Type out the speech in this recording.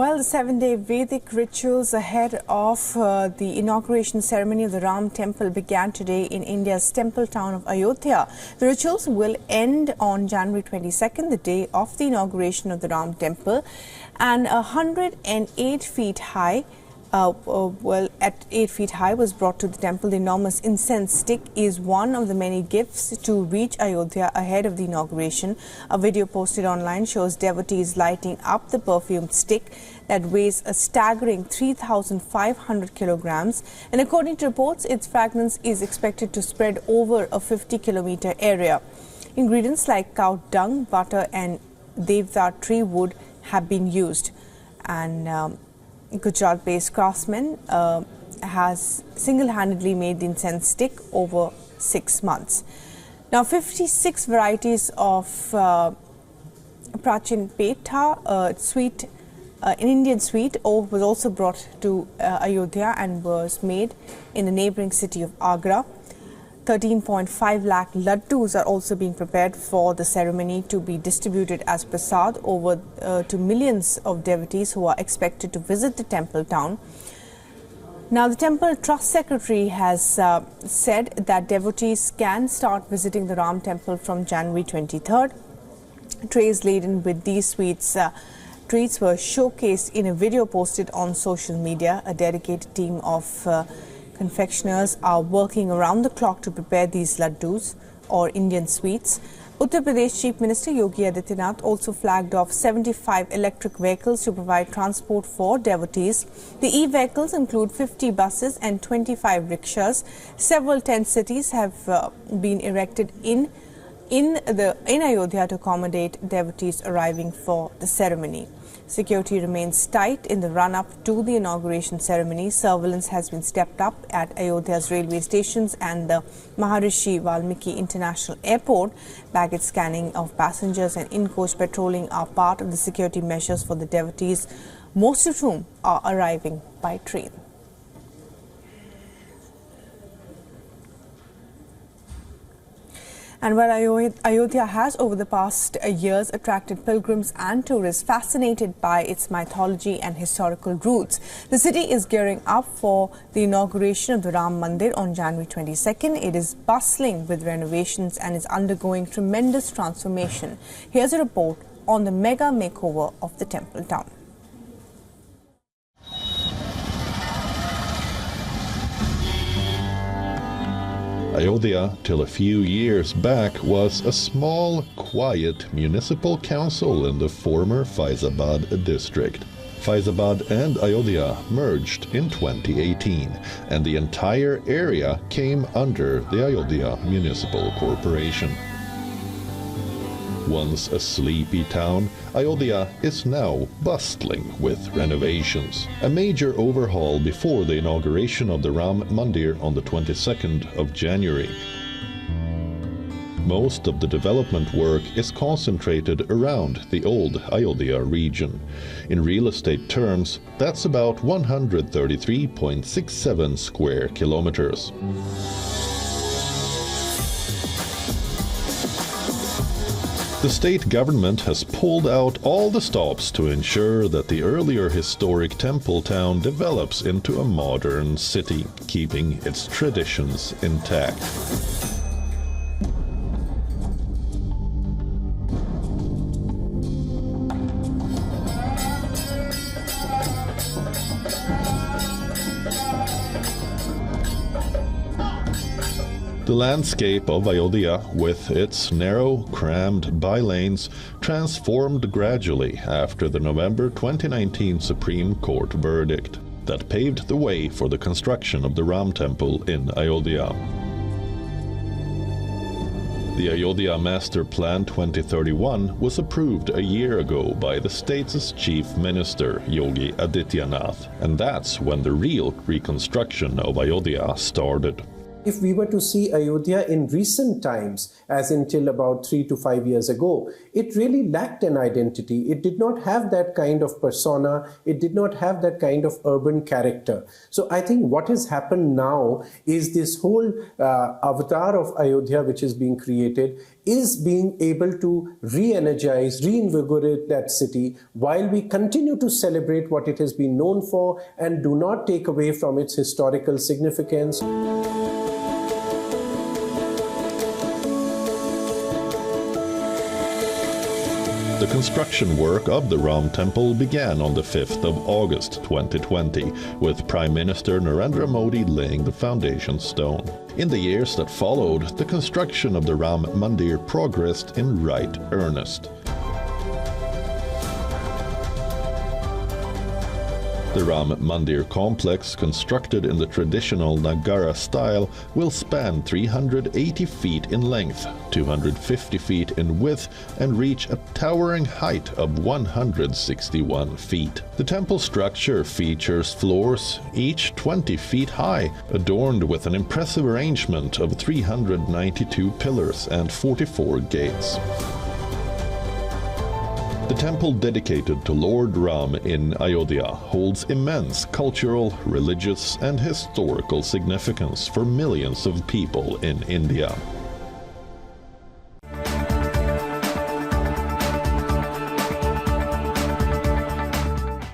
Well, the 7-day Vedic rituals ahead of the inauguration ceremony of the Ram temple began today in India's temple town of Ayodhya. The rituals will end on January 22nd, the day of the inauguration of the Ram temple, and 108 feet high. At 8 feet high was brought to the temple. The enormous incense stick is one of the many gifts to reach Ayodhya ahead of the inauguration. A video posted online shows devotees lighting up the perfumed stick that weighs a staggering 3,500 kilograms. And according to reports, its fragrance is expected to spread over a 50-kilometer area. Ingredients like cow dung, butter and devdar tree wood have been used. And Gujarat-based craftsman has single-handedly made the incense stick over 6 months. Now, 56 varieties of Prachin Petha, sweet, an Indian sweet, was also brought to Ayodhya and was made in the neighbouring city of Agra. 13.5 lakh laddus are also being prepared for the ceremony to be distributed as prasad over to millions of devotees who are expected to visit the temple town. Now, the temple trust secretary has said that devotees can start visiting the Ram temple from January 23rd. Trays laden with these treats were showcased in a video posted on social media. A dedicated team of confectioners are working around the clock to prepare these laddus or Indian sweets. Uttar Pradesh Chief Minister Yogi Adityanath also flagged off 75 electric vehicles to provide transport for devotees. The e-vehicles include 50 buses and 25 rickshaws. Several tent cities have been erected in Ayodhya to accommodate devotees arriving for the ceremony. Security remains tight in the run-up to the inauguration ceremony. Surveillance has been stepped up at Ayodhya's railway stations and the Maharishi Valmiki International Airport. Baggage scanning of passengers and in-coach patrolling are part of the security measures for the devotees, most of whom are arriving by train. And while Ayodhya has over the past years attracted pilgrims and tourists fascinated by its mythology and historical roots, the city is gearing up for the inauguration of the Ram Mandir on January 22nd. It is bustling with renovations and is undergoing tremendous transformation. Here's a report on the mega makeover of the temple town. Ayodhya, till a few years back, was a small, quiet municipal council in the former Faizabad district. Faizabad and Ayodhya merged in 2018, and the entire area came under the Ayodhya Municipal Corporation. Once a sleepy town, Ayodhya is now bustling with renovations. A major overhaul before the inauguration of the Ram Mandir on the 22nd of January. Most of the development work is concentrated around the old Ayodhya region. In real estate terms, that's about 133.67 square kilometers. The state government has pulled out all the stops to ensure that the earlier historic temple town develops into a modern city, keeping its traditions intact. The landscape of Ayodhya, with its narrow, crammed bylanes, transformed gradually after the November 2019 Supreme Court verdict that paved the way for the construction of the Ram Temple in Ayodhya. The Ayodhya Master Plan 2031 was approved a year ago by the state's Chief Minister, Yogi Adityanath, and that's when the real reconstruction of Ayodhya started. If we were to see Ayodhya in recent times, as until about 3 to 5 years ago, it really lacked an identity. It did not have that kind of persona. It did not have that kind of urban character. So I think what has happened now is this whole avatar of Ayodhya which is being created is being able to re-energize, reinvigorate that city while we continue to celebrate what it has been known for and do not take away from its historical significance. The construction work of the Ram Temple began on the 5th of August 2020, with Prime Minister Narendra Modi laying the foundation stone. In the years that followed, the construction of the Ram Mandir progressed in right earnest. The Ram Mandir complex, constructed in the traditional Nagara style, will span 380 feet in length, 250 feet in width, and reach a towering height of 161 feet. The temple structure features floors, each 20 feet high, adorned with an impressive arrangement of 392 pillars and 44 gates. The temple dedicated to Lord Ram in Ayodhya holds immense cultural, religious, and historical significance for millions of people in India.